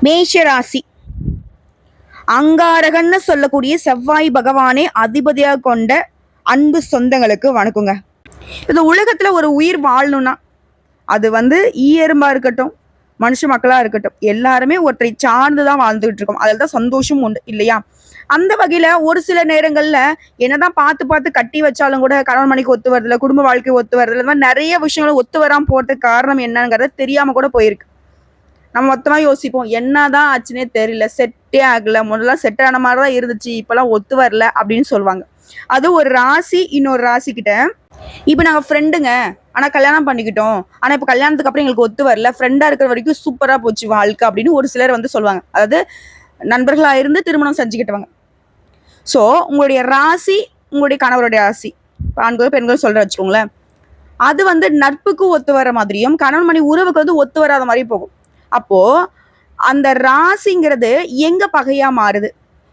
மேஷ ராசி அங்காரகன்னு சொல்லக்கூடிய செவ்வாய் பகவானே அதிபதியாக கொண்ட அன்பு சொந்தங்களுக்கு வணக்கங்க. இந்த உலகத்துல ஒரு உயிர் வாழணும்னா அது ஈயரும்பா இருக்கட்டும், மனுஷ மக்களா இருக்கட்டும், எல்லாருமே ஒற்றை சார்ந்துதான் வாழ்ந்துகிட்டு இருக்கோம். அதில் தான் சந்தோஷம் உண்டு இல்லையா? அந்த வகையில ஒரு சில நேரங்கள்ல என்னதான் பார்த்து பார்த்து கட்டி வச்சாலும் கூட கணவன் மணிக்கு ஒத்து வரதில்ல, குடும்ப வாழ்க்கை ஒத்து வரதில்ல, இந்த மாதிரி நிறைய விஷயங்கள் ஒத்து வராம போறதுக்கு காரணம் என்னங்கிறத தெரியாம கூட போயிருக்கு. நம்ம மொத்தமா யோசிப்போம், என்னதான் ஆச்சுன்னே தெரியல, செட்டே ஆகல, முதல்ல செட் ஆன மாதிரிதான் இருந்துச்சு, இப்பெல்லாம் ஒத்து வரல அப்படின்னு சொல்லுவாங்க. அது ஒரு ராசி இன்னொரு ராசி கிட்ட இப்ப நாங்க ஃப்ரெண்டுங்க, ஆனா கல்யாணம் பண்ணிக்கிட்டோம், ஆனா இப்ப கல்யாணத்துக்கு அப்புறம் எங்களுக்கு ஒத்து வரல, ஃப்ரெண்டா இருக்கிற வரைக்கும் சூப்பரா போச்சு வாழ்க்கை அப்படின்னு ஒரு சிலர் சொல்லுவாங்க. அதாவது நண்பர்களா இருந்து திருமணம் செஞ்சுக்கிட்டவங்க. ஸோ உங்களுடைய ராசி உங்களுடைய கணவருடைய ராசி, ஆண்கள் பெண்கள் சொல்ற வச்சுக்கோங்களேன், அது நட்புக்கு ஒத்து வர மாதிரியும் கணவன் மணி உறவுக்கு ஒத்து வராத மாதிரி போகும். அப்போ அந்த ராசிங்கிறது எங்க பகையா மாறுது,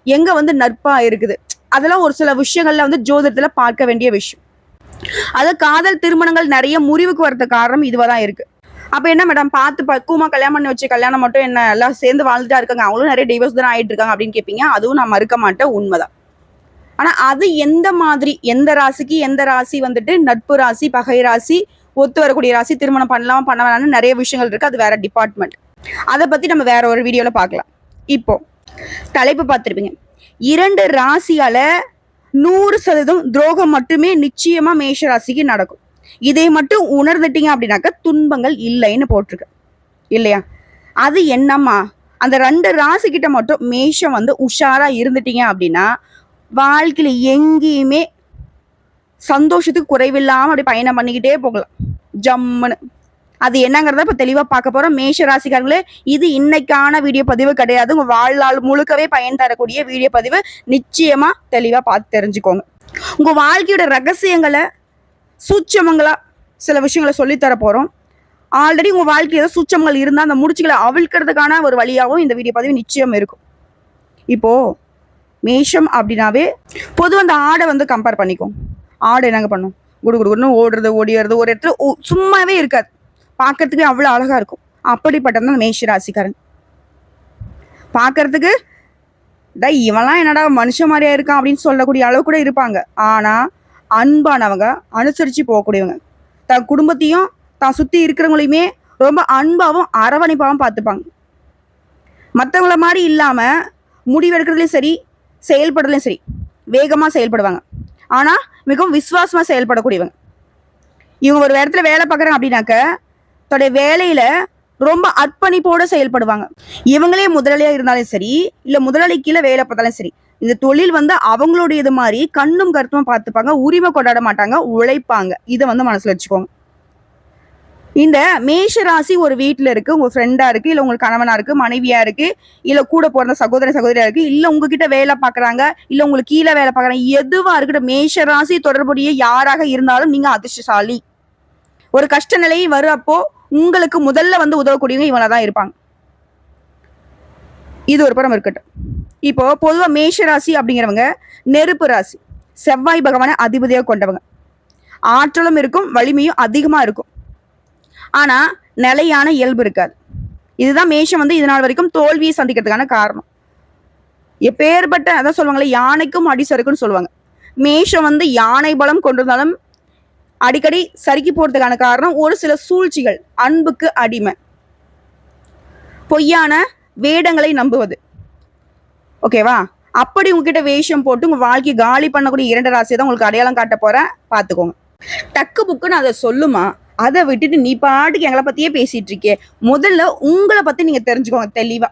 எங்க நட்பா இருக்குது, அதெல்லாம் ஒரு சில விஷயங்கள்ல ஜோதிடத்துல பார்க்க வேண்டிய விஷயம். அது காதல் திருமணங்கள் நிறைய முறிவுக்கு வரது காரணம் இதுவாதான் இருக்கு. அப்ப என்ன மேடம் பார்த்து பக்குவமா கல்யாணம் பண்ணி வச்சு கல்யாணம் மட்டும் என்ன எல்லாம் சேர்ந்து வாழ்ந்துட்டா இருக்காங்க, அவங்களும் நிறைய டிவோர்ஸ் தான் ஆயிட்டு இருக்காங்க அப்படின்னு கேட்பீங்க. அதுவும் நான் மறுக்க மாட்டேன், உண்மைதான். ஆனா அது எந்த மாதிரி, எந்த ராசிக்கு எந்த ராசி நட்பு ராசி, பகை ராசி, ஒத்து வரக்கூடிய ராசி, திருமணம் பண்ணலாம் பண்ண வேணாம்னு நிறைய விஷயங்கள் இருக்கு. அது வேற டிபார்ட்மெண்ட். அதை பத்தி நம்ம வேற ஒரு வீடியோல பார்க்கலாம். இப்போ தலைப்பு பார்த்திருப்பீங்க, 2 ராசியால 100% துரோகம் மட்டுமே நிச்சயமா மேஷ ராசிக்கு நடக்கும். இதை மட்டும் உணர்ந்துட்டீங்க அப்படின்னாக்க துன்பங்கள் இல்லைன்னு போட்டிருக்கு இல்லையா? அது என்னம்மா, அந்த 2 ராசி கிட்ட மட்டும் மேஷம் உஷாரா இருந்துட்டீங்க அப்படின்னா வாழ்க்கையில எங்கேயுமே சந்தோஷத்துக்கு குறைவில்லாம அப்படி பயணம் பண்ணிக்கிட்டே போகலாம் ஜம்முன்னு. அது என்னங்கிறத இப்ப தெளிவா பார்க்க போறோம். மேஷ ராசிக்காரங்களே, இது இன்னைக்கான வீடியோ பதிவு கிடையாது, உங்க வாழ்நாள் முழுக்கவே பயன் தரக்கூடிய வீடியோ பதிவு. நிச்சயமா தெளிவா பார்த்து தெரிஞ்சுக்கோங்க. உங்க வாழ்க்கையோட ரகசியங்களை சூட்சமங்களா சில விஷயங்களை சொல்லித்தர போறோம். ஆல்ரெடி உங்க வாழ்க்கையில சூட்சமங்கள் இருந்தா அந்த முடிச்சுகளை அவிழ்க்கிறதுக்கான ஒரு வழியாகவும் இந்த வீடியோ பதிவு நிச்சயம் இருக்கும். இப்போ மேஷம் அப்படின்னாவே பொதுவாக அந்த ஆடை கம்பேர் பண்ணிக்கும். ஆடு என்னங்க பண்ணும், குடுகுடுன்னு ஓடுறது ஓடிடுறது, ஒரு இடத்துல சும்மாவே இருக்காது, பார்க்கறதுக்கு அவ்வளோ அழகா இருக்கும். அப்படிப்பட்டதான் மேஷ ராசிக்காரன். பார்க்கறதுக்கு இவெல்லாம் என்னடா மனுஷ மாதிரியா இருக்கான் அப்படின்னு சொல்லக்கூடிய அளவு கூட இருப்பாங்க. ஆனா அன்பானவங்க, அனுசரிச்சு போகக்கூடியவங்க, தன் குடும்பத்தையும் தான் சுத்தி இருக்கிறவங்களையுமே ரொம்ப அன்பாவும் அரவணைப்பாவும் பார்த்துப்பாங்க. மற்றவங்கள மாதிரி இல்லாம முடிவெடுக்கிறதுலையும் சரி, செயல்படுறதுலையும் சரி வேகமா செயல்படுவாங்க. ஆனா மிகவும் விசுவாசமா செயல்படக்கூடியவங்க. இவங்க ஒரு இடத்துல வேலை பார்க்குறாங்க அப்படின்னாக்க தன்னுடைய வேலையில ரொம்ப அர்ப்பணிப்போட செயல்படுவாங்க. இவங்களே முதலாளியா இருந்தாலும் சரி, இல்ல முதலாளி கீழே வேலை பார்த்தாலும் சரி, இந்த தொழில் அவங்களுடைய இது மாதிரி கண்ணும் கருத்துமா பார்த்துப்பாங்க, உரிமை கொண்டாட மாட்டாங்க, உழைப்பாங்க. இதை மனசுல வச்சுக்கோங்க. இந்த மேஷ ராசி ஒரு வீட்டுல இருக்கு, உங்க ஃப்ரெண்டா இருக்கு, இல்ல உங்களுக்கு கணவனா இருக்கு, மனைவியா இருக்கு, இல்ல கூட பிறந்த சகோதரியா இருக்கு, இல்ல உங்ககிட்ட வேலை பாக்குறாங்க, இல்ல உங்களுக்கு கீழே வேலை பாக்குறாங்க, எதுவா இருக்கட்டும், மேஷ ராசி தொடர்புடைய யாராக இருந்தாலும் நீங்க அதிர்ஷ்டசாலி. ஒரு கஷ்ட நிலை வரப்போ உங்களுக்கு முதல்ல உதவக்கூடியவங்க இவங்கதான் இருப்பாங்க. இது ஒரு புறம் இருக்கட்டும். இப்போ பொதுவா மேஷ ராசி அப்படிங்கிறவங்க நெருப்பு ராசி, செவ்வாய் பகவான அதிபதியாக கொண்டவங்க. ஆற்றலும் இருக்கும், வலிமையும் அதிகமா இருக்கும். ஆனா நிலையான இயல்பு இருக்காது. இதுதான் மேஷம் இதனால் வரைக்கும் தோல்வியை சந்திக்கிறதுக்கான காரணம். எப்பேற்பட்ட அதான் சொல்லுவாங்களே, யானைக்கும் அடி சறுக்குன்னு சொல்லுவாங்க. மேஷம் யானை பலம் கொண்டிருந்தாலும் அடிக்கடி சறுக்கி போறதுக்கான காரணம் ஒரு சில சூழ்ச்சிகள். அன்புக்கு அடிமை, பொய்யான வேடங்களை நம்புவது. ஓகேவா? அப்படி உங்ககிட்ட வேஷம் போட்டு உங்க வாழ்க்கையை காலி பண்ணக்கூடிய 2 ராசியை தான் உங்களுக்கு அடையாளம் காட்ட போறேன், பாத்துக்கோங்க. டக்கு புக்குன்னு அதை சொல்லுமா, அதை விட்டுட்டு நீ பாட்டுக்கு எங்களை பத்தியே பேசிட்டு இருக்கே. முதல்ல உங்களை பத்தி நீங்க தெரிஞ்சுக்கோங்க தெளிவா,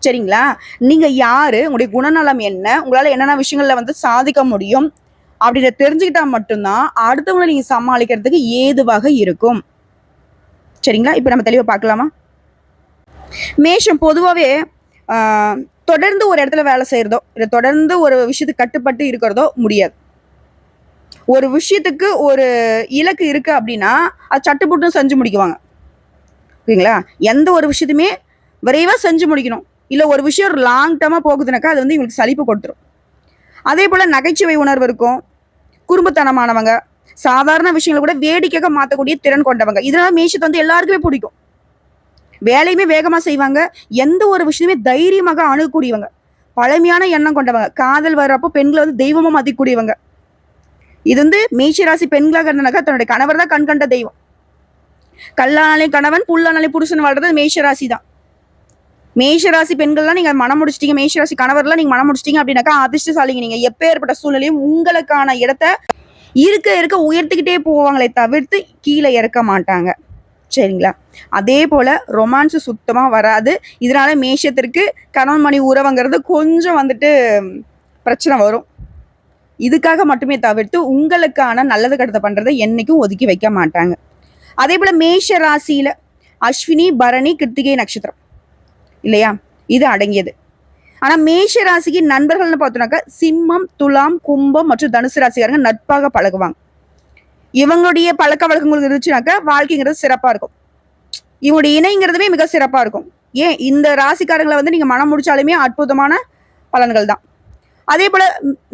சரிங்களா? நீங்க யாரு, உங்களுடைய குணநலம் என்ன, உங்களால என்னென்ன விஷயங்கள்ல சாதிக்க முடியும் அப்படின்ற தெரிஞ்சுக்கிட்டா மட்டும்தான் அடுத்தவங்களை நீங்க சமாளிக்கிறதுக்கு ஏதுவாக இருக்கும். சரிங்களா? இப்ப நம்ம தெளிவா பார்க்கலாமா? மேஷம் பொதுவாகவே தொடர்ந்து ஒரு இடத்துல வேலை செய்யறதோ, இல்லை தொடர்ந்து ஒரு விஷயத்துக்கு கட்டுப்பட்டு இருக்கிறதோ முடியாது. ஒரு விஷயத்துக்கு ஒரு இலக்கு இருக்கு அப்படின்னா அது சட்டுப்புட்டும் செஞ்சு முடிக்குவாங்க. ஓகேங்களா? எந்த ஒரு விஷயத்தையுமே விரைவா செஞ்சு முடிக்கணும். இல்லை ஒரு விஷயம் ஒரு லாங் டேர்மா போகுதுனாக்கா அது இவங்களுக்கு சலிப்பு கொடுத்துரும். அதே போல நகைச்சுவை உணர்வு இருக்கும், குறும்புத்தனமானவங்க, சாதாரண விஷயங்களை கூட வேடிக்கையாக மாற்றக்கூடிய திறன் கொண்டவங்க. இதனால மேஷத்தை எல்லாருக்குமே பிடிக்கும். வேலையுமே வேகமா செய்வாங்க. எந்த ஒரு விஷயமே தைரியமாக அணுகக்கூடியவங்க. பழமையான எண்ணம் கொண்டவங்க. காதல் வர்றப்போ பெண்களை வந்து தெய்வமா மதிக்கக்கூடியவங்க. இது வந்து மேஷராசி பெண்களாக இருந்தாக்க தன்னுடைய கணவர் தான் கண் கண்ட தெய்வம். கல்லானாலே கணவன், புல்லானாலே புருஷன் வாழ்றது மேஷராசி தான். மேஷராசி பெண்கள்லாம் நீங்க மனம் முடிச்சிட்டீங்க, மேஷராசி கணவர்லாம் நீங்க மனம் முடிச்சிட்டீங்க அப்படின்னாக்கா அதிர்ஷ்டசாலிங்க. நீங்க எப்பேற்பட்ட சூழ்நிலையும் உங்களுக்கான இடத்த இருக்க இருக்க உயர்த்திக்கிட்டே போவாங்களே தவிர்த்து கீழே இறக்க மாட்டாங்க. சரிங்களா? அதே போல ரொமான்ஸ் சுத்தமா வராது. இதனால மேஷத்திற்கு கணவன் மனைவி உறவுங்கிறது கொஞ்சம் வந்துட்டு பிரச்சனை வரும். இதுக்காக மட்டுமே தவிர்த்து உங்களுக்கான நல்லது கெட்டதை பண்றதை என்னைக்கும் ஒதுக்கி வைக்க மாட்டாங்க. அதே போல மேஷ ராசியில அஸ்வினி, பரணி, கிருத்திகை நட்சத்திரம் இல்லையா, இது அடங்கியது. ஆனா மேஷ ராசிக்கு நண்பர்கள்னு பார்த்தோம்னாக்கா சிம்மம், துலாம், கும்பம் மற்றும் தனுசு ராசிக்காரங்க நட்பாக பழகுவாங்க. இவங்களுடைய பழக்க வழக்கங்கள் இருந்துச்சுனாக்கா வாழ்க்கைங்கிறது சிறப்பா இருக்கும். இவங்களுடைய இணைங்கிறதுமே மிக சிறப்பா இருக்கும். ஏன் இந்த ராசிக்காரங்களை வந்து நீங்க மனம் முடிச்சாலுமே அற்புதமான பலன்கள் தான். அதே போல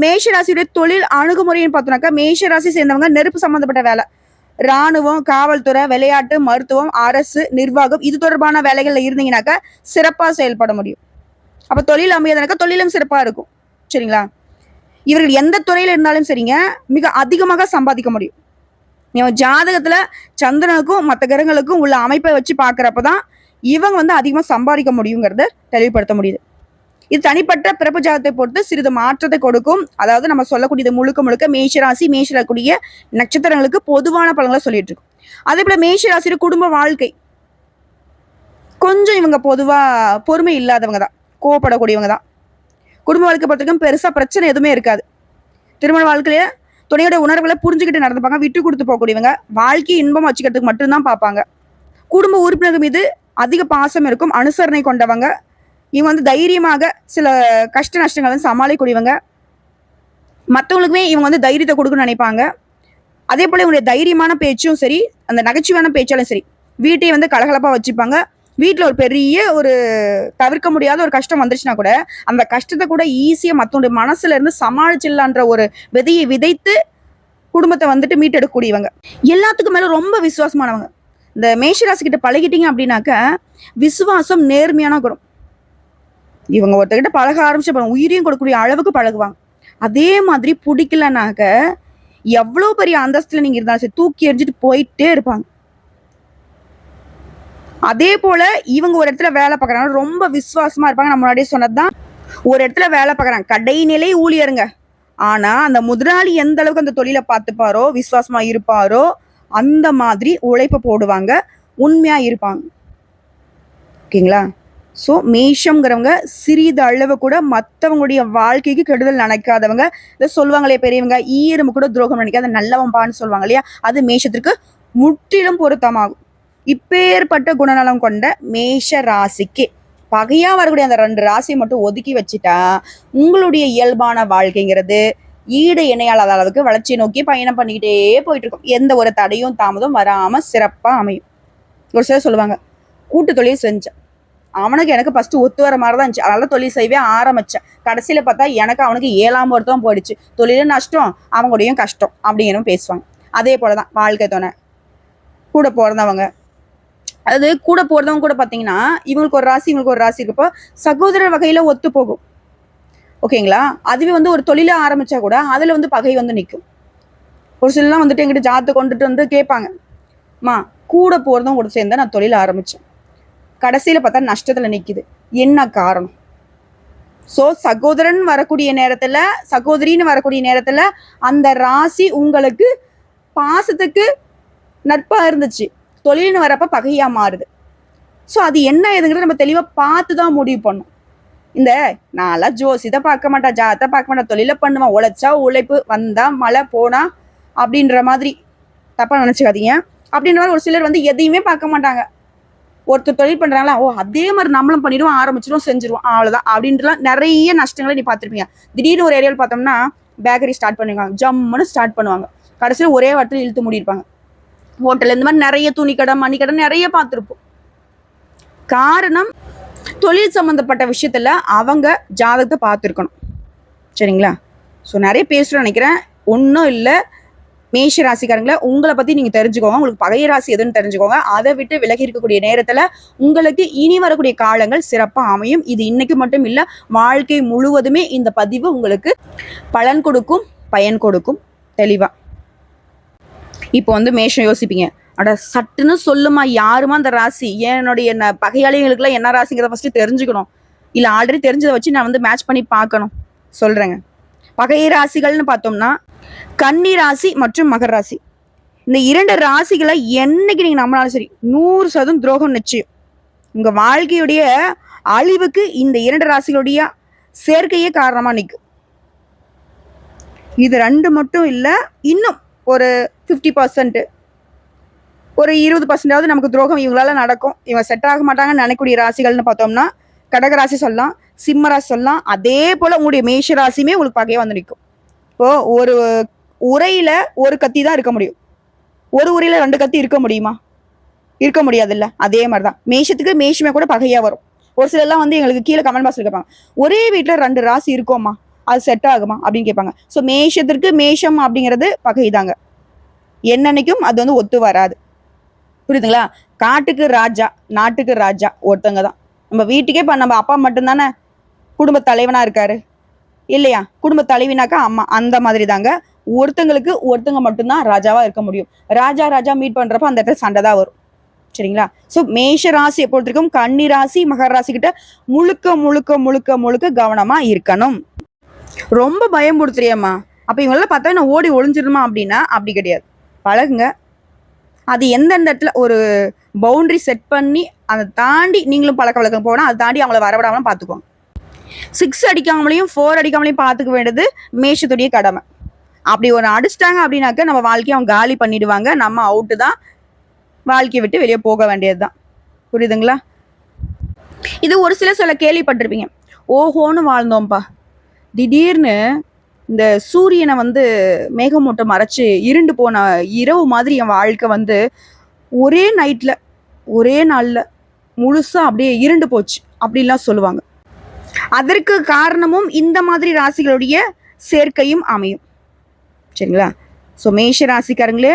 மேஷ ராசியுடைய தொழில் அணுகுமுறைன்னு பார்த்தோம்னாக்கா மேஷ ராசி சேர்ந்தவங்க நெருப்பு சம்பந்தப்பட்ட வேலை, இராணுவம், காவல்துறை, விளையாட்டு, மருத்துவம், அரசு, நிர்வாகம் இது தொடர்பான வேலைகள்ல இருந்தீங்கன்னாக்கா சிறப்பா செயல்பட முடியும். அப்ப தொழில் அமையதுனாக்கா தொழிலும் சிறப்பா இருக்கும். சரிங்களா? இவர்கள் எந்த துறையில இருந்தாலும் சரிங்க, மிக அதிகமாக சம்பாதிக்க முடியும். ஜாதகத்துல சந்திரனுக்கும் மற்ற கிரகங்களுக்கும் உள்ள அமைப்பை வச்சு பாக்குறப்பதான் இவங்க வந்து அதிகமா சம்பாதிக்க முடியுங்கிறத தெளிவுபடுத்த முடியுது. இது தனிப்பட்ட பிறப்பு ஜாதகத்தை பொறுத்து சிறிது மாற்றத்தை கொடுக்கும். அதாவது நம்ம சொல்லக்கூடியது முழுக்க முழுக்க மேஷராசி மேஷக்கூடிய நட்சத்திரங்களுக்கு பொதுவான பலன்களை சொல்லிட்டு இருக்கோம். அதே போல மேஷராசியோட குடும்ப வாழ்க்கை கொஞ்சம் இவங்க பொதுவா பொறுமை இல்லாதவங்க தான், கோவப்படக்கூடியவங்க தான். குடும்ப வாழ்க்கை பொறுத்தவரைக்கும் பெருசா பிரச்சனை எதுவுமே இருக்காது. திருமண வாழ்க்கையில துணையோட உணர்வுகளை புரிஞ்சுக்கிட்டு நடந்துப்பாங்க, விட்டு கொடுத்து போகக்கூடியவங்க, வாழ்க்கை இன்பம் வச்சுக்கிறதுக்கு மட்டும்தான் பார்ப்பாங்க. குடும்ப உறுப்பினர்கள் மீது அதிக பாசம் இருக்கும், அனுசரணை கொண்டவங்க. இவங்க வந்து தைரியமாக சில கஷ்ட நஷ்டங்களை வந்து சமாளிக்கக்கூடியவங்க. மற்றவங்களுக்குமே இவங்க வந்து தைரியத்தை கொடுக்கணும்னு நினைப்பாங்க. அதே போல இவங்களுடைய தைரியமான பேச்சும் சரி, அந்த நகைச்சுவையான பேச்சாலும் சரி, வீட்டையை வந்து கலகலப்பா வச்சுப்பாங்க. வீட்டில் ஒரு பெரிய ஒரு தவிர்க்க முடியாத ஒரு கஷ்டம் வந்துருச்சுன்னா கூட அந்த கஷ்டத்தை கூட ஈஸியாக மற்றவங்களுடைய மனசுல இருந்து சமாளிச்சிடலான்ற ஒரு விதையை விதைத்து குடும்பத்தை வந்துட்டு மீட்டெடுக்கக்கூடியவங்க. எல்லாத்துக்கும் மேல ரொம்ப விசுவாசமானவங்க. இந்த மேஷராசி கிட்ட பழகிட்டீங்க அப்படின்னாக்க விசுவாசம், நேர்மையான குணம். இவங்க ஒருத்தர்கிட்ட பழக ஆரம்பிச்ச உயிரையும் கொடுக்கக்கூடிய அளவுக்கு பழகுவாங்க. அதே மாதிரி பிடிக்கலனாக்க எவ்வளவு பெரிய அந்தஸ்துல நீங்க இருந்தாலும் சரி தூக்கி எறிஞ்சிட்டு போயிட்டே இருப்பாங்க. அதே போல இவங்க ஒரு இடத்துல வேலை பார்க்கறாங்க, ரொம்ப விசுவாசமா இருப்பாங்க. நான் முன்னாடியே சொன்னதுதான், ஒரு இடத்துல வேலை பார்க்கறாங்க, கடைநிலை ஊழியருங்க. ஆனா அந்த முதலாளி எந்த அளவுக்கு அந்த தொழிலை பார்த்துப்பாரோ, விசுவாசமா இருப்பாரோ அந்த மாதிரி உழைப்பு போடுவாங்க, உண்மையா இருப்பாங்க. ஓகேங்களா? ஸோ மேஷம்ங்கிறவங்க சிறிது அளவு கூட மற்றவங்களுடைய வாழ்க்கைக்கு கெடுதல் நினைக்காதவங்க. இதை சொல்லுவாங்களே பெரியவங்க, ஈரமு கூட துரோகம் நினைக்காத நல்லவன்பான்னு சொல்லுவாங்க இல்லையா, அது மேஷத்திற்கு முற்றிலும் பொருத்தமாகும். இப்பேற்பட்ட குணநலம் கொண்ட மேஷ ராசிக்கு பகையா வரக்கூடிய அந்த 2 ராசியை மட்டும் ஒதுக்கி வச்சுட்டா உங்களுடைய இயல்பான வாழ்க்கைங்கிறது ஈடு இணையாளாத அளவுக்கு வளர்ச்சியை நோக்கி பயணம் பண்ணிக்கிட்டே போயிட்டு இருக்கும். எந்த ஒரு தடையும் தாமதம் வராம சிறப்பா அமையும். ஒரு சிலர் சொல்லுவாங்க, கூட்டு தொழில் செஞ்சேன், அவனுக்கு எனக்கு ஃபர்ஸ்ட் ஒத்து வர மாதிரி தான் இருந்துச்சு, அதனால தொழில் செய்வே ஆரம்பிச்சேன், கடைசியில பார்த்தா எனக்கு அவனுக்கு 7ஆம் வருத்தம் போயிடுச்சு, தொழிலும் நஷ்டம் அவங்களுடையும் கஷ்டம் அப்படிங்கிறவங்க பேசுவாங்க. அதே போலதான் வாழ்க்கை துணை, கூட பிறந்தவங்க, அது கூட போறதவங்க கூட பாத்தீங்கன்னா இவங்களுக்கு ஒரு ராசி இவங்களுக்கு ஒரு ராசி இருக்கப்போ சகோதரர் வகையில ஒத்து போகும். ஓகேங்களா? அதுவே வந்து ஒரு தொழில ஆரம்பிச்சா கூட அதுல வந்து பகை வந்து நிற்கும். ஒரு சிலலாம் வந்துட்டு எங்கிட்ட ஜாதத்தை கொண்டுட்டு வந்து கேட்பாங்க, மா கூட போறதும் கூட சேர்ந்தா நான் தொழில் ஆரம்பிச்சேன், கடைசியில பார்த்தா நஷ்டத்துல நிக்குது, என்ன காரணம்? சோ சகோதரன் வரக்கூடிய நேரத்துல, சகோதரின்னு வரக்கூடிய நேரத்துல அந்த ராசி உங்களுக்கு பாசத்துக்கு நட்பா இருந்துச்சு, தொழில்னு வரப்ப பகையா மாறுது. ஸோ அது என்ன ஏதுங்கிறத நம்ம தெளிவா பார்த்து தான் முடிவு பண்ணும். இந்த நான்லாம் ஜோசியத்தை பார்க்க மாட்டேன், ஜாதத்தை பார்க்க மாட்டேன், தொழில பண்ணுவேன், உழைச்சா உழைப்பு, வந்தா மழை, போனா அப்படின்ற மாதிரி தப்பா நினைச்சுக்காதீங்க. அப்படின்ற மாதிரி ஒரு சிலர் வந்து எதையுமே பார்க்க மாட்டாங்க. ஒருத்தர் தொழில் பண்றாங்களா, ஓ அதே மாதிரி நம்மளும் பண்ணிடுவோம், ஆரம்பிச்சிடுவோம், செஞ்சிருவோம், அவ்வளவுதான் அப்படின்றலாம் நிறைய நஷ்டங்களை நீ பார்த்துருப்பீங்க. திடீர்னு ஒரு ஏரியாவில் பார்த்தோம்னா பேக்கரி ஸ்டார்ட் பண்ணுவாங்க, ஜம்முன்னு ஸ்டார்ட் பண்ணுவாங்க, கடைசியில் ஒரே வாரத்தில் இழுத்து மூடிருப்பாங்க. ஹோட்டல் இந்த மாதிரி நிறைய துணிக்கடை, மணிக்கடை நிறைய பார்த்துருப்போம். காரணம் தொழில் சம்பந்தப்பட்ட விஷயத்துல அவங்க ஜாதகத்தை பார்த்துருக்கணும். சரிங்களா? ஸோ நிறைய பேசுகிறேன் நினைக்கிறேன். ஒன்றும் இல்லை, மேஷ ராசிக்காரங்கள உங்களை பத்தி நீங்க தெரிஞ்சுக்கோங்க. உங்களுக்கு பகை ராசி எதுன்னு தெரிஞ்சுக்கோங்க. அதை விட்டு விலகி இருக்கக்கூடிய நேரத்துல உங்களுக்கு இனி வரக்கூடிய காலங்கள் சிறப்பா அமையும். இது இன்னைக்கு மட்டும் இல்ல, வாழ்க்கை முழுவதுமே இந்த பதிவு உங்களுக்கு பலன் கொடுக்கும், பயன் கொடுக்கும். தெளிவா இப்போ மேஷம் யோசிப்பீங்க, அட சட்டுன்னு சொல்லுமா, யாருமா அந்த ராசி, என்னுடைய பகையாளிகளுக்குலாம் என்ன ராசிங்கிறத ஃபர்ஸ்ட் தெரிஞ்சுக்கணும், இல்ல ஆல்ரெடி தெரிஞ்சதை வச்சு நான் மேட்ச் பண்ணி பார்க்கணும். சொல்றேங்க. பகை ராசிகள்னு பார்த்தோம்னா கன்னி ராசி மற்றும் மகர ராசி. இந்த 2 ராசிகளை என்னைக்கு நீங்க நம்பினாலும் சரி 100% துரோகம் நிச்சயம். உங்க வாழ்க்கையுடைய அழிவுக்கு இந்த 2 ராசிகளுடைய சேர்க்கையே காரணமா நிற்கும். இது 2 மட்டும் இல்ல, இன்னும் ஒரு 50%, ஒரு 20% நமக்கு துரோகம் இவங்களால நடக்கும். இவங்க செட் ஆக மாட்டாங்கன்னு நினைக்கக்கூடிய ராசிகள்னு பார்த்தோம்னா கடகராசி சொல்லலாம், சிம்ம ராசி சொல்லலாம். அதே போல உங்களுடைய மேஷ ராசியுமே உங்களுக்கு பகையா நிற்கும். இப்போ ஒரு உரையில ஒரு கத்தி தான் இருக்க முடியும், ஒரு உரையில 2 கத்தி இருக்க முடியுமா? இருக்க முடியாது இல்ல. அதே மாதிரிதான் மேஷத்துக்கு மேஷமே கூட பகையா வரும். ஒரு சிலர்லாம் எங்களுக்கு கீழே கமெண்ட் பாக்ஸ்ல கேட்பாங்க, ஒரே வீட்டுல 2 ராசி இருக்கோமா, அது செட் ஆகுமா அப்படின்னு கேட்பாங்க. ஸோ மேஷத்திற்கு மேஷம் அப்படிங்கிறது பகைதாங்க. என்னன்னைக்கும் அது ஒத்து வராது. புரியுதுங்களா? காட்டுக்கு ராஜா நாட்டுக்கு ராஜா ஒருத்தங்க தான். நம்ம வீட்டுக்கே நம்ம அப்பா மட்டும்தானே குடும்ப தலைவனா இருக்காரு இல்லையா? குடும்ப தலைவினாக்கா அம்மா. அந்த மாதிரி தாங்க ஒருத்தங்களுக்கு ஒருத்தங்க மட்டும்தான் ராஜாவா இருக்க முடியும். ராஜா மீட் பண்றப்ப அந்த இடத்துல சண்டை தான் வரும். சரிங்களா? ஸோ மேஷ ராசியை பொறுத்திருக்கும் கன்னி ராசி மகர ராசி கிட்ட முழுக்க முழுக்க முழுக்க முழுக்க கவனமா இருக்கணும். ரொம்ப பயம்படுத்துறியம்மா, அப்ப இவங்களெல்லாம் பார்த்தா நான் ஓடி ஒளிஞ்சிருமா அப்படின்னா அப்படி கிடையாது. பழகுங்க. அது எந்தெந்த இடத்துல ஒரு பவுண்டரி செட் பண்ணி அதை தாண்டி நீங்களும் பழக்க வழக்கம் போனா அதை தாண்டி அவங்கள வரவிடாமலும் பார்த்துக்கோங்க. 6 அடிக்காமலையும் 4 அடிக்காமலையும் பார்த்துக்க வேண்டியது மேஷத்துடைய கடமை. அப்படி ஒரு அடிச்சிட்டாங்க அப்படின்னாக்க நம்ம வாழ்க்கையை அவங்க காலி பண்ணிடுவாங்க. நம்ம அவுட்டு தான், வாழ்க்கையை விட்டு வெளியே போக வேண்டியதுதான். புரியுதுங்களா? இது ஒரு சில கேள்விப்பட்டிருப்பீங்க, ஓஹோன்னு வாழ்ந்தோம்ப்பா, திடீர்னு இந்த சூரியனை மேகமூட்டம் மறைச்சு இருண்டு போன இரவு மாதிரி என் வாழ்க்கை ஒரே நைட்ல ஒரே நாள்ல முழுசா அப்படியே இருண்டு போச்சு அப்படின்லாம் சொல்லுவாங்க. அதற்கு காரணமும் இந்த மாதிரி ராசிகளுடைய சேர்க்கையும் அமையும். சரிங்களா? ஸோ மேஷ ராசிக்காரங்களே,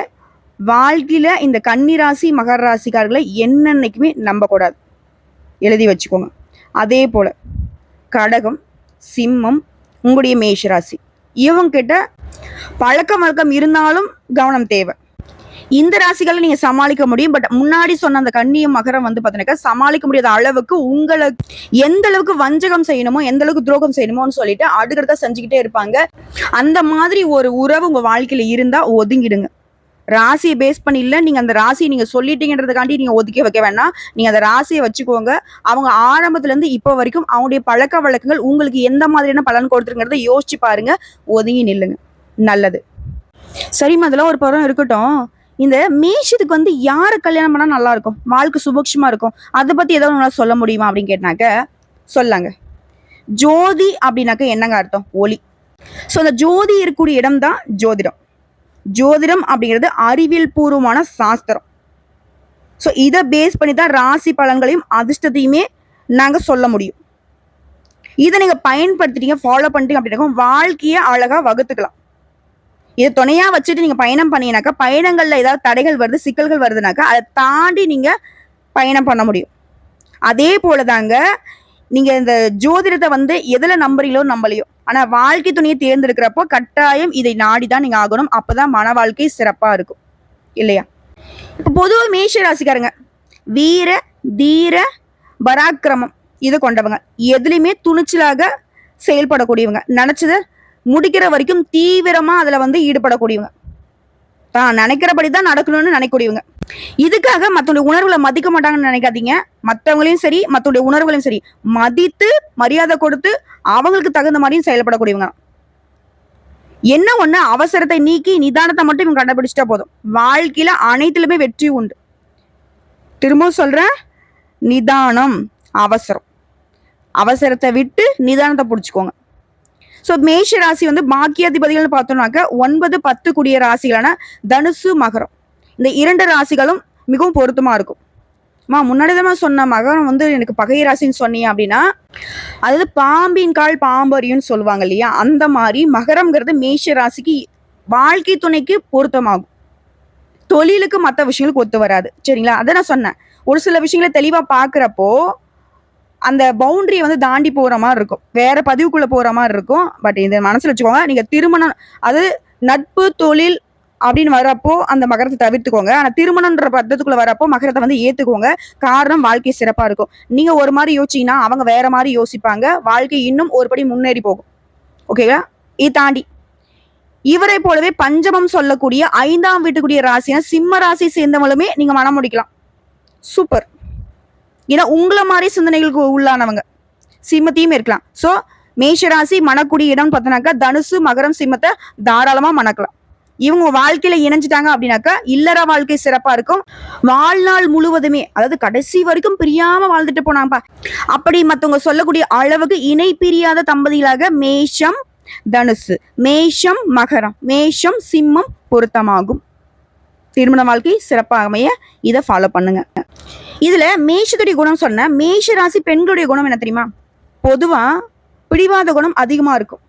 வாழ்க்கையில இந்த கன்னி ராசி மகர ராசிக்காரர்களை என்னன்னைக்குமே நம்பக்கூடாது, எழுதி வச்சுக்கோங்க. அதே போல கடகம் சிம்மம் உங்களுடைய மேஷ ராசி, இவங்கிட்ட பழக்கம் வழக்கம் இருந்தாலும் கவனம் தேவை. இந்த ராசிகளை நீங்க சமாளிக்க முடியும். பட் முன்னாடி சொன்ன அந்த கன்னியும் மகரம் பார்த்தீங்கன்னா சமாளிக்க முடியாத அளவுக்கு உங்களுக்கு எந்த அளவுக்கு வஞ்சகம் செய்யணுமோ எந்த அளவுக்கு துரோகம் செய்யணுமோன்னு சொல்லிட்டு அடுக்கிறத செஞ்சுக்கிட்டே இருப்பாங்க. அந்த மாதிரி ஒரு உறவு உங்க வாழ்க்கையில இருந்தா ஒதுங்கிடுங்க. ராசியை பேஸ் பண்ணி இல்லை, நீங்க அந்த ராசியை நீங்க சொல்லிட்டீங்கன்றதுக்காண்டி நீங்க ஒதுக்கி வைக்க வேணாம். நீங்க அந்த ராசியை வச்சுக்கோங்க. அவங்க ஆரம்பத்துல இருந்து இப்போ வரைக்கும் அவங்களுடைய பழக்க வழக்கங்கள் உங்களுக்கு எந்த மாதிரியான பலன் கொடுத்துருங்கிறத யோசிச்சு பாருங்க. ஒதுங்கி நில்லுங்க. நல்லது. சரிம்மா, அதெல்லாம் ஒரு படம் இருக்கட்டும். இந்த மேஷத்துக்கு யாரை கல்யாணம் பண்ணா நல்லா இருக்கும், வாழ்க்கை சுபக்ஷமா இருக்கும், அதை பத்தி ஏதாவது உங்களால சொல்ல முடியுமா அப்படின்னு கேட்டாக்க சொல்லாங்க. ஜோதி அப்படின்னாக்க என்னங்க அர்த்தம்? ஒளி. ஸோ அந்த ஜோதி இருக்கக்கூடிய இடம் தான் ஜோதிடம். ஜோதிடம் அப்படிங்கிறது அறிவியல் பூர்வமான சாஸ்திரம். ஸோ இதை பேஸ் பண்ணி தான் ராசி பலன்களையும் அதிர்ஷ்டத்தையுமே நாங்கள் சொல்ல முடியும். இதை நீங்க பயன்படுத்திட்டீங்க, ஃபாலோ பண்ணிட்டீங்க அப்படின்னா வாழ்க்கையை அழகா வகுத்துக்கலாம். இதை துணையா வச்சுட்டு நீங்க பயணம் பண்ணீங்கன்னாக்கா பயணங்கள்ல ஏதாவது தடைகள் வருது, சிக்கல்கள் வருதுனாக்கா அதை தாண்டி நீங்க பயணம் பண்ண முடியும். அதே போலதாங்க நீங்க இந்த ஜோதிடத்தை எதுல நம்புறீங்களோ நம்பலையோ, ஆனா வாழ்க்கை துணையை தேர்ந்தெடுக்கிறப்போ கட்டாயம் இதை நாடிதான் நீங்க ஆகணும். அப்பதான் மன வாழ்க்கை சிறப்பா இருக்கும் இல்லையா? இப்ப பொதுவாக மேஷ ராசிக்காரங்க வீர தீர பராக்கிரமம் இது கொண்டவங்க, எதுலையுமே துணிச்சலாக செயல்படக்கூடியவங்க, நினைச்சதை முடிக்கிற வரைக்கும் தீவிரமா அதுல ஈடுபடக்கூடியவங்க, தான் நினைக்கிறபடிதான் நடக்கணும்னு நினைக்கக்கூடியவங்க. இதுக்காக மத்தவங்களுடைய உணர்வுகளை மதிக்க மாட்டாங்கன்னு நினைக்காதீங்க. மற்றவங்களையும் சரி மத்தவங்களுடைய உணர்வுகளையும் சரி மதித்து மரியாதை கொடுத்து அவங்களுக்கு தகுந்த மாதிரியும் செயல்படக்கூடியவங்க. என்ன ஒண்ணு, அவசரத்தை நீக்கி நிதானத்தை மட்டும் இவங்க கண்டுபிடிச்சிட்டா போதும், வாழ்க்கையில அனைத்திலுமே வெற்றி உண்டு. திரும்பவும் சொல்றேன், நிதானம் அவசரம், அவசரத்தை விட்டு நிதானத்தை பிடிச்சுக்கோங்க. ஸோ மேஷ ராசி பாக்கியாதிபதிகள்னு பார்த்தோம்னாக்க 9, 10 கூடிய ராசிகளான தனுசு மகரம், இந்த 2 ராசிகளும் மிகவும் பொருத்தமா இருக்கும். முன்னாடிதான் சொன்ன மகரம் எனக்கு பகை ராசின்னு சொன்னீங்க அப்படின்னா அதாவது பாம்பின் கால் பாம்பறியும்னு சொல்லுவாங்க இல்லையா? அந்த மாதிரி மகரம்ங்கிறது மேஷ ராசிக்கு வாழ்க்கை துணைக்கு பொருத்தமாகும். தொழிலுக்கு மற்ற விஷயங்களுக்கு ஒத்து வராது. சரிங்களா? அதை நான் சொன்னேன். ஒரு சில விஷயங்களை தெளிவா பாக்குறப்போ அந்த பவுண்டரியை வந்து தாண்டி போற மாதிரி இருக்கும், வேற பதிவுக்குள்ள போற மாதிரி இருக்கும். பட் இதை மனசுல வச்சுக்கோங்க. நீங்க திருமணம், அது நட்பு தொழில் அப்படின்னு வரப்போ அந்த மகரத்தை தவிர்த்துக்கோங்க. ஆனா திருமணம்ன்ற பத்தத்துக்குள்ள வரப்போ மகரத்தை வந்து ஏத்துக்கோங்க. காரணம் வாழ்க்கை சிறப்பா இருக்கும். நீங்க ஒரு மாதிரி யோசிச்சீங்கன்னா அவங்க வேற மாதிரி யோசிப்பாங்க. வாழ்க்கை இன்னும் ஒருபடி முன்னேறி போகும். ஓகேவா? இதை தாண்டி இவரை போலவே பஞ்சமம் சொல்லக்கூடிய 5ஆம் வீட்டுக்குரிய ராசினா சிம்ம ராசி சேர்ந்தவங்களுமே நீங்க மனம் முடிக்கலாம். சூப்பர். ஏன்னா உங்களை மாதிரி சிந்தனைகளுக்கு உள்ளானவங்க சிம்மத்தையும் இருக்கலாம். ஸோ மேஷராசி மணக்கூடிய இடம் பார்த்தோன்னாக்கா தனுசு மகரம் சிம்மத்தை தாராளமா மணக்கலாம். இவங்க வாழ்க்கையில இணைஞ்சிட்டாங்க அப்படின்னாக்கா இல்லற வாழ்க்கை சிறப்பா இருக்கும். வாழ்நாள் முழுவதுமே, அதாவது கடைசி வரைக்கும் பிரியாம வாழ்ந்துட்டு போனாப்பா அப்படி மற்றவங்க சொல்லக்கூடிய அளவுக்கு இணை பிரியாத தம்பதிகளாக மேஷம் தனுசு, மேஷம் மகரம், மேஷம் சிம்மம் பொருத்தமாகும். திருமண வாழ்க்கை சிறப்பாக அமைய இதை ஃபாலோ பண்ணுங்க. இதுல மேஷத்துடைய குணம் சொன்ன, மேஷ ராசி பெண்களுடைய குணம் என்ன தெரியுமா? பொதுவா பிடிவாத குணம் அதிகமா இருக்கும்.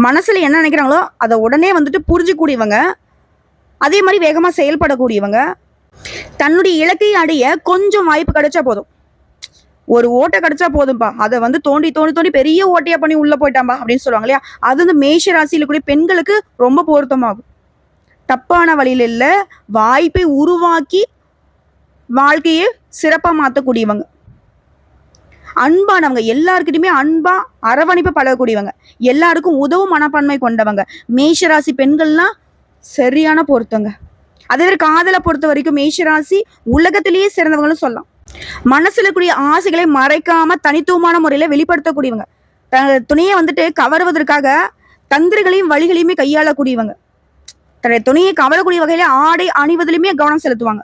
மனசுல என்ன நினைக்கிறாங்களோ அதை உடனே வந்துட்டு புரிஞ்சுக்கூடியவங்க, அதே மாதிரி வேகமா செயல்படக்கூடியவங்க. தன்னுடைய இலக்கை அடைய கொஞ்சம் வாய்ப்பு கிடைச்சா போதும், ஒரு ஓட்டை கிடைச்சா போதும்பா, அதை வந்து தோண்டி தோண்டி தோண்டி பெரிய ஓட்டையா பண்ணி உள்ள போயிட்டாம்பா அப்படின்னு சொல்லுவாங்க இல்லையா? அது வந்து மேஷ ராசியில கூடிய பெண்களுக்கு ரொம்ப பொருத்தமாகும். தப்பான வழியில இல்ல, வாய்ப்பை உருவாக்கி வாழ்க்கையை சிறப்பா மாற்றக்கூடியவங்க, அன்பானவங்க, எல்லாருக்கிட்டையுமே அன்பா அரவணைப்பு பழகக்கூடியவங்க, எல்லாருக்கும் உதவும் மனப்பான்மை கொண்டவங்க. மேஷராசி பெண்கள்லாம் சரியான பொருத்தங்க. அதே மாதிரி காதலை பொறுத்த வரைக்கும் மேஷராசி உலகத்திலேயே சிறந்தவங்களும் சொல்லலாம். மனசுல கூடிய ஆசைகளை மறைக்காம தனித்துவமான முறையில வெளிப்படுத்தக்கூடியவங்க, தன்னுடைய துணையை வந்துட்டு கவருவதற்காக தந்திரங்களையும் வழிகளையுமே கையாளக்கூடியவங்க, தன்னுடைய துணையை கவரக்கூடிய வகையில ஆடை அணிவதிலுமே கவனம் செலுத்துவாங்க.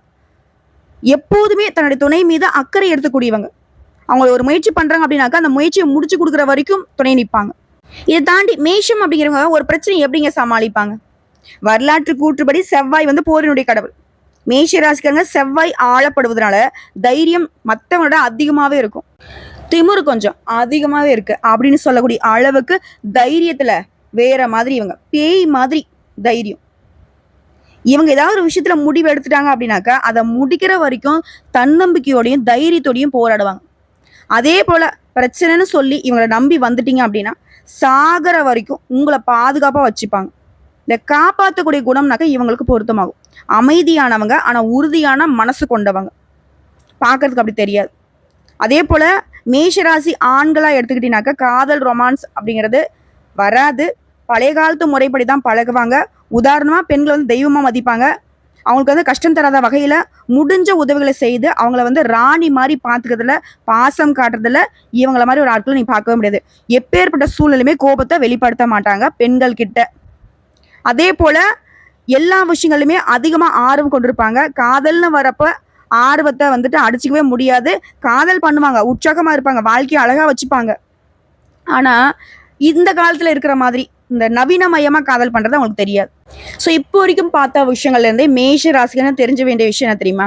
எப்போதுமே தன்னுடைய துணை மீது அக்கறை எடுத்துக்கூடியவங்க. அவங்க ஒரு முயற்சி பண்றாங்க அப்படின்னாக்கா அந்த முயற்சியை முடிச்சு கொடுக்குற வரைக்கும் துணை நிற்பாங்க. இதை தாண்டி மேஷம் அப்படிங்கிறவங்க ஒரு பிரச்சனை எப்படிங்க சமாளிப்பாங்க? வரலாற்று கூற்றுப்படி செவ்வாய் வந்து போரினுடைய கடவுள். மேஷ ராசிக்காரங்க செவ்வாய் ஆளப்படுவதனால தைரியம் மற்றவங்களோட அதிகமாவே இருக்கும். திமிரு கொஞ்சம் அதிகமாவே இருக்கு அப்படின்னு சொல்லக்கூடிய அளவுக்கு தைரியத்துல வேற மாதிரி இவங்க பேய் மாதிரி தைரியம். இவங்க ஏதாவது ஒரு விஷயத்துல முடிவு எடுத்துட்டாங்க அப்படின்னாக்கா அதை முடிக்கிற வரைக்கும் தன்னம்பிக்கையோடையும் தைரியத்தோடையும் போராடுவாங்க. அதே போல பிரச்சனைன்னு சொல்லி இவங்களை நம்பி வந்துட்டீங்க அப்படின்னா சாகர வரைக்கும் உங்களை பாதுகாப்பா வச்சுப்பாங்க. இந்த காப்பாற்றக்கூடிய குணம்னாக்க இவங்களுக்கு பொருத்தமாகும். அமைதியானவங்க, ஆனா உறுதியான மனசு கொண்டவங்க, பார்க்கறதுக்கு அப்படி தெரியாது. அதே போல மேஷராசி ஆண்களா எடுத்துக்கிட்டீங்கன்னாக்கா காதல் ரொமான்ஸ் அப்படிங்கிறது வராது. பழைய காலத்து முறைப்படி தான் பழகுவாங்க. உதாரணமா பெண்களை வந்து தெய்வமா மதிப்பாங்க. அவங்களுக்கு வந்து கஷ்டம் தராத வகையில முடிஞ்ச உதவிகளை செய்து அவங்கள வந்து ராணி மாதிரி பார்த்துக்கிறதுல, பாசம் காட்டுறதுல இவங்கள மாதிரி ஒரு ஆட்களை நீ பார்க்கவே முடியாது. எப்பேற்பட்ட சூழ்நிலையுமே கோபத்தை வெளிப்படுத்த மாட்டாங்க பெண்கள் கிட்ட. அதே போல எல்லா விஷயங்களுமே அதிகமா ஆர்வம் கொண்டிருப்பாங்க. காதல்னு வரப்ப ஆர்வத்தை வந்துட்டு அடிச்சுக்கவே முடியாது. காதல் பண்ணுவாங்க, உற்சாகமா இருப்பாங்க, வாழ்க்கையை அழகா வச்சுப்பாங்க. ஆனா இந்த காலத்துல இருக்கிற மாதிரி இந்த நவீனமயமா காதல் பண்றது அவங்களுக்கு தெரியாது. ஸோ இப்போ வரைக்கும் பார்த்த விஷயங்கள்ல இருந்தே மேஷ ராசிக்கு தெரிஞ்ச வேண்டிய விஷயம் என்ன தெரியுமா?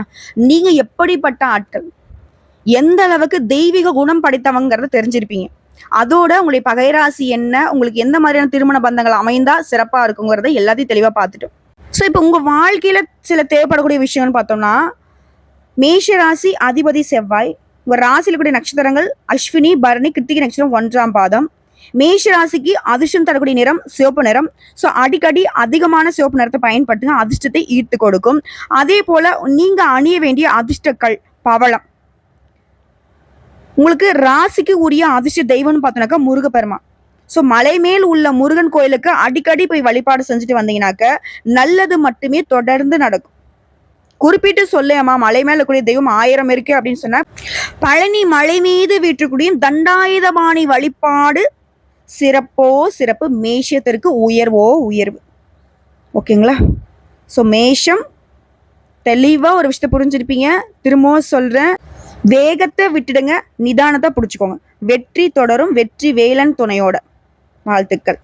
நீங்க எப்படிப்பட்ட ஆட்கள், எந்த அளவுக்கு தெய்வீக குணம் படைத்தவங்கிறத தெரிஞ்சிருப்பீங்க. அதோட உங்களுடைய பகைராசி என்ன, உங்களுக்கு எந்த மாதிரியான திருமண பந்தங்கள் அமைந்தா சிறப்பா இருக்குங்கிறத எல்லாத்தையும் தெளிவா பார்த்துட்டோம். ஸோ இப்போ உங்க வாழ்க்கையில சில தேவைப்படக்கூடிய விஷயம்னு பார்த்தோம்னா, மேஷ ராசி அதிபதி செவ்வாய், உங்க ராசியில கூடிய நட்சத்திரங்கள் அஸ்வினி பரணி கிருத்திகை நட்சத்திரம் 1ஆம் பாதம். மேஷ ராசிக்கு அதிர்ஷ்டம் தரக்கூடிய நிறம் சிவப்பு நிறம். ஸோ அடிக்கடி அதிகமான சிவப்பு நிறத்தை பயன்படுத்துங்க, அதிர்ஷ்டத்தை ஈர்த்து கொடுக்கும். அதே போல நீங்க அணிய வேண்டிய அதிர்ஷ்டக்கள் பவளம். உங்களுக்கு ராசிக்கு உரிய அதிர்ஷ்ட தெய்வம்னு பார்த்தோன்னாக்கா முருகப்பெருமான். ஸோ மலை மேல் உள்ள முருகன் கோயிலுக்கு அடிக்கடி போய் வழிபாடு செஞ்சுட்டு வந்தீங்கன்னாக்க நல்லது மட்டுமே தொடர்ந்து நடக்கும். குறிப்பிட்டு சொல்லேம்மா மலை மேல கூடிய தெய்வம் 1000 இருக்கு அப்படின்னு சொன்னா, பழனி மலை மீது வீற்றக்கூடிய தண்டாயுதபாணி வழிபாடு சிறப்போ சிறப்பு, மேஷத்திற்கு உயர்வோ உயர்வு. ஓகேங்களா? ஸோ மேஷம் தெளிவா ஒரு விஷயத்தை புரிஞ்சிருப்பீங்க. திரும்பவும் சொல்றேன், வேகத்தை விட்டுடுங்க, நிதானத்தை பிடிச்சுக்கோங்க. வெற்றி தொடரும், வெற்றி வேலன் துணையோட. வாழ்த்துக்கள்.